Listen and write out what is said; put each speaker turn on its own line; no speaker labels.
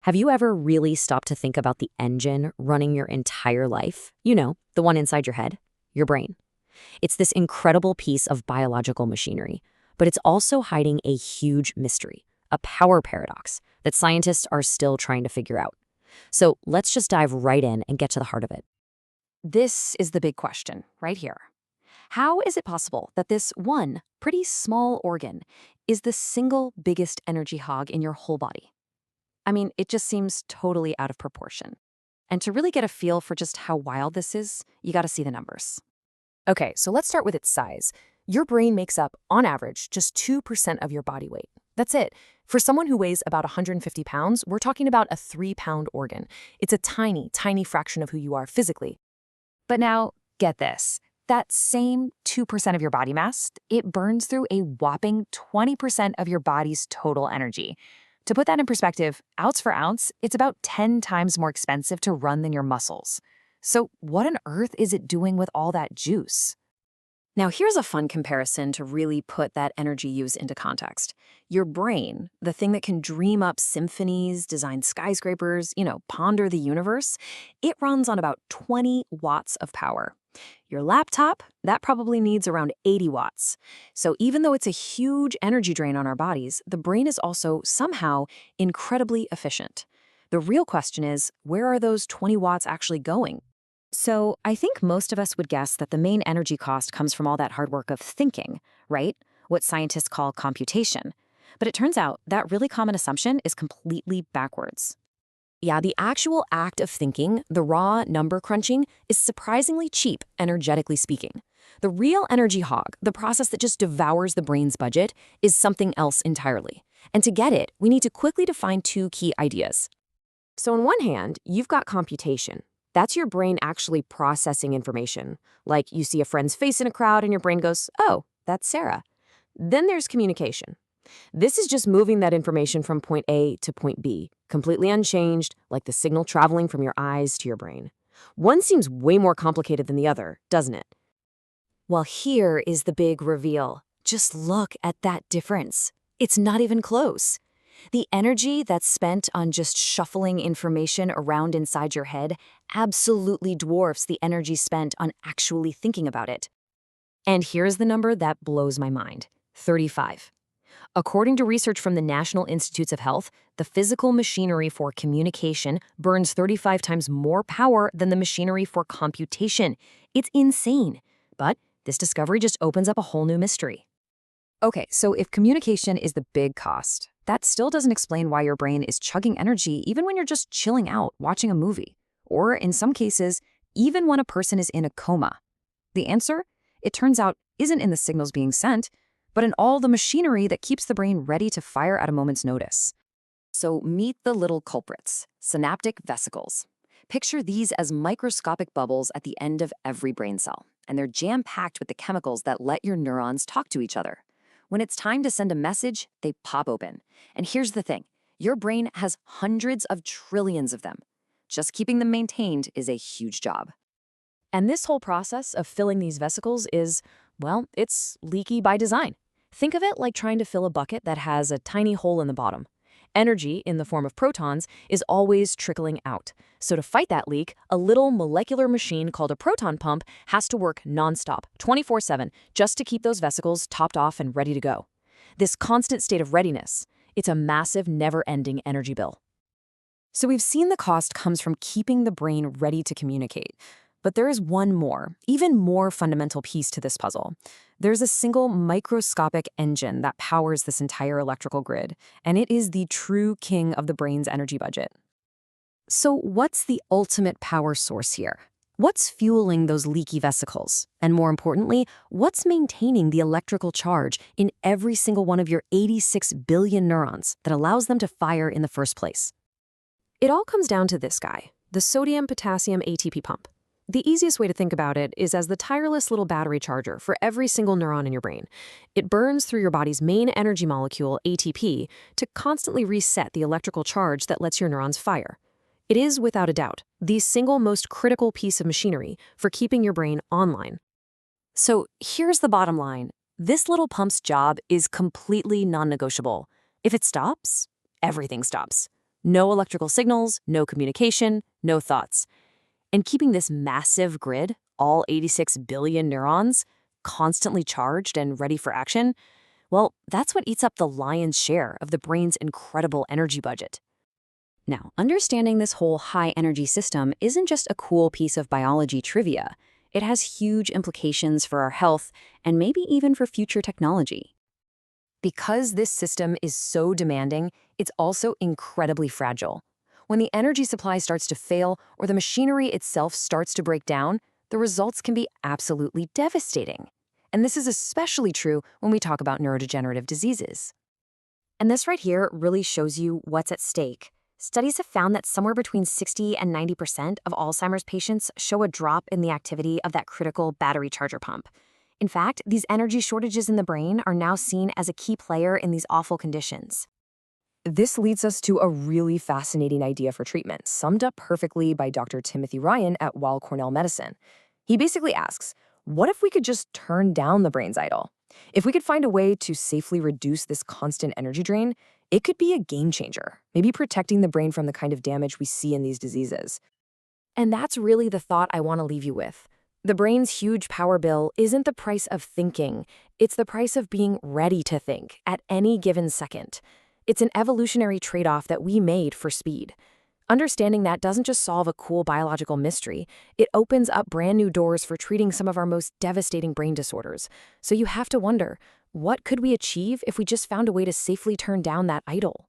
Have you ever really stopped to think about the engine running your entire life? You know, the one inside your head, your brain. It's this incredible piece of biological machinery, but it's also hiding a huge mystery, a power paradox that scientists are still trying to figure out. So let's just dive right in and get to the heart of it.
This is the big question right here. How is it possible that this one pretty small organ is the single biggest energy hog in your whole body? I mean, it just seems totally out of proportion. And to really get a feel for just how wild this is, you got to see the numbers. Okay, so let's start with its size. Your brain makes up, on average, just 2% of your body weight. That's it. For someone who weighs about 150 pounds, we're talking about a 3-pound organ. It's a tiny, tiny fraction of who you are physically. But now, get this. That same 2% of your body mass, it burns through a whopping 20% of your body's total energy. To put that in perspective, ounce for ounce, it's about 10 times more expensive to run than your muscles. So what on earth is it doing with all that juice? Now, here's a fun comparison to really put that energy use into context. Your brain, the thing that can dream up symphonies, design skyscrapers, ponder the universe, it runs on about 20 watts of power. Your laptop, that probably needs around 80 watts. So even though it's a huge energy drain on our bodies, the brain is also somehow incredibly efficient. The real question is, where are those 20 watts actually going? So I think most of us would guess that the main energy cost comes from all that hard work of thinking, right? What scientists call computation. But it turns out that really common assumption is completely backwards.
Yeah, the actual act of thinking, the raw number crunching, is surprisingly cheap, energetically speaking. The real energy hog, the process that just devours the brain's budget, is something else entirely. And to get it, we need to quickly define two key ideas. So on one hand, you've got computation. That's your brain actually processing information. Like you see a friend's face in a crowd and your brain goes, oh, that's Sarah. Then there's communication. This is just moving that information from point A to point B, completely unchanged, like the signal traveling from your eyes to your brain. One seems way more complicated than the other, doesn't it? Well, here is the big reveal. Just look at that difference. It's not even close. The energy that's spent on just shuffling information around inside your head absolutely dwarfs the energy spent on actually thinking about it. And here's the number that blows my mind: 35. According to research from the National Institutes of Health, the physical machinery for communication burns 35 times more power than the machinery for computation. It's insane. But this discovery just opens up a whole new mystery. Okay, so if communication is the big cost, that still doesn't explain why your brain is chugging energy even when you're just chilling out watching a movie, or in some cases, even when a person is in a coma. The answer, it turns out, isn't in the signals being sent, but in all the machinery that keeps the brain ready to fire at a moment's notice. So meet the little culprits, synaptic vesicles. Picture these as microscopic bubbles at the end of every brain cell, and they're jam-packed with the chemicals that let your neurons talk to each other. When it's time to send a message, they pop open. And here's the thing, your brain has hundreds of trillions of them. Just keeping them maintained is a huge job. And this whole process of filling these vesicles is, well, it's leaky by design. Think of it like trying to fill a bucket that has a tiny hole in the bottom. Energy, in the form of protons, is always trickling out. So to fight that leak, a little molecular machine called a proton pump has to work nonstop, 24/7, just to keep those vesicles topped off and ready to go. This constant state of readiness, it's a massive, never-ending energy bill. So we've seen the cost comes from keeping the brain ready to communicate. But there is one more, even more fundamental piece to this puzzle. There's a single microscopic engine that powers this entire electrical grid, and it is the true king of the brain's energy budget. So what's the ultimate power source here? What's fueling those leaky vesicles? And more importantly, what's maintaining the electrical charge in every single one of your 86 billion neurons that allows them to fire in the first place? It all comes down to this guy, the sodium-potassium ATP pump. The easiest way to think about it is as the tireless little battery charger for every single neuron in your brain. It burns through your body's main energy molecule, ATP, to constantly reset the electrical charge that lets your neurons fire. It is, without a doubt, the single most critical piece of machinery for keeping your brain online. So here's the bottom line. This little pump's job is completely non-negotiable. If it stops, everything stops. No electrical signals, no communication, no thoughts. And keeping this massive grid, all 86 billion neurons, constantly charged and ready for action, well, that's what eats up the lion's share of the brain's incredible energy budget.
Now, understanding this whole high-energy system isn't just a cool piece of biology trivia. It has huge implications for our health and maybe even for future technology.
Because this system is so demanding, it's also incredibly fragile. When the energy supply starts to fail or the machinery itself starts to break down, the results can be absolutely devastating. And this is especially true when we talk about neurodegenerative diseases.
And this right here really shows you what's at stake. Studies have found that somewhere between 60 and 90% of Alzheimer's patients show a drop in the activity of that critical battery charger pump. In fact, these energy shortages in the brain are now seen as a key player in these awful conditions.
This leads us to a really fascinating idea for treatment, summed up perfectly by Dr. Timothy Ryan at Weill Cornell Medicine. He basically asks, what if we could just turn down the brain's idle? If we could find a way to safely reduce this constant energy drain, it could be a game changer, maybe protecting the brain from the kind of damage we see in these diseases. And that's really the thought I want to leave you with. The brain's huge power bill isn't the price of thinking, it's the price of being ready to think at any given second. It's an evolutionary trade-off that we made for speed. Understanding that doesn't just solve a cool biological mystery, it opens up brand new doors for treating some of our most devastating brain disorders. So you have to wonder, what could we achieve if we just found a way to safely turn down that idle?